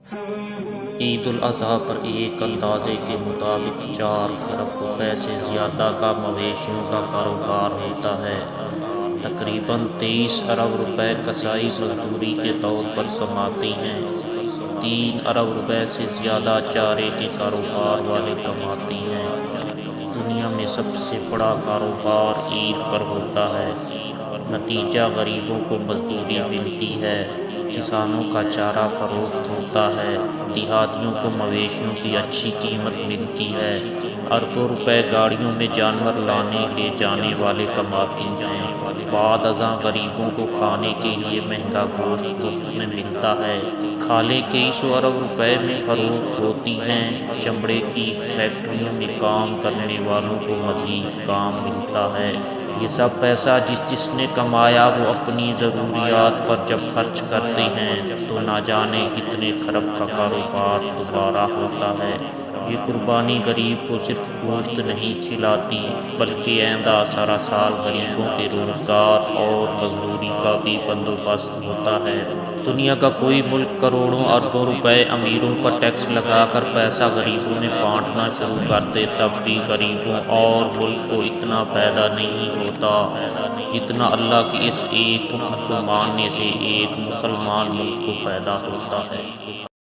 عید الاضحیٰ پر ایک اندازے کے مطابق 4 کروڑ روپے سے زیادہ کا مویشیوں کا کاروبار ہوتا ہے۔ تقریباً 23 ارب روپے کسائی مزدوری کے طور پر کماتے ہیں۔ 3 ارب روپے سے زیادہ چارے کے کاروبار والے کماتے ہیں۔ دنیا میں سب سے بڑا کاروبار عید پر ہوتا ہے۔ نتیجہ غریبوں کو مزدوری ملتی ہے، کسانوں کا چارہ فروخت ہوتا ہے، دیہاتیوں کو مویشیوں کی اچھی قیمت ملتی ہے، اربوں روپے گاڑیوں میں جانور لانے لے جانے والے کماتے ہیں۔ بعد ازاں غریبوں کو کھانے کے لیے مہنگا گوشت مفت میں ملتا ہے، کھالیں کئی سو ارب روپے میں فروخت ہوتی ہیں۔ چمڑے کی فیکٹریوں میں کام کرنے والوں کو مزید کام ملتا ہے۔ یہ سب پیسہ جس نے کمایا وہ اپنی ضروریات پر جب خرچ کرتے ہیں تو نہ جانے کتنے کھرب کا کاروبار دوبارہ ہوتا ہے۔ یہ قربانی غریب کو صرف گوشت نہیں کھلاتی بلکہ آئندہ سارا سال غریبوں کے روزگار اور مزدوری کا بھی بندوبست ہوتا ہے۔ دنیا کا کوئی ملک کروڑوں اربوں روپے امیروں پر ٹیکس لگا کر پیسہ غریبوں میں بانٹنا شروع کر دے تب بھی غریبوں اور ملک کو اتنا فائدہ نہیں ہوتا جتنا اللہ کے اس ایک حکم کو ماننے سے ایک مسلمان ملک کو فائدہ ہوتا ہے۔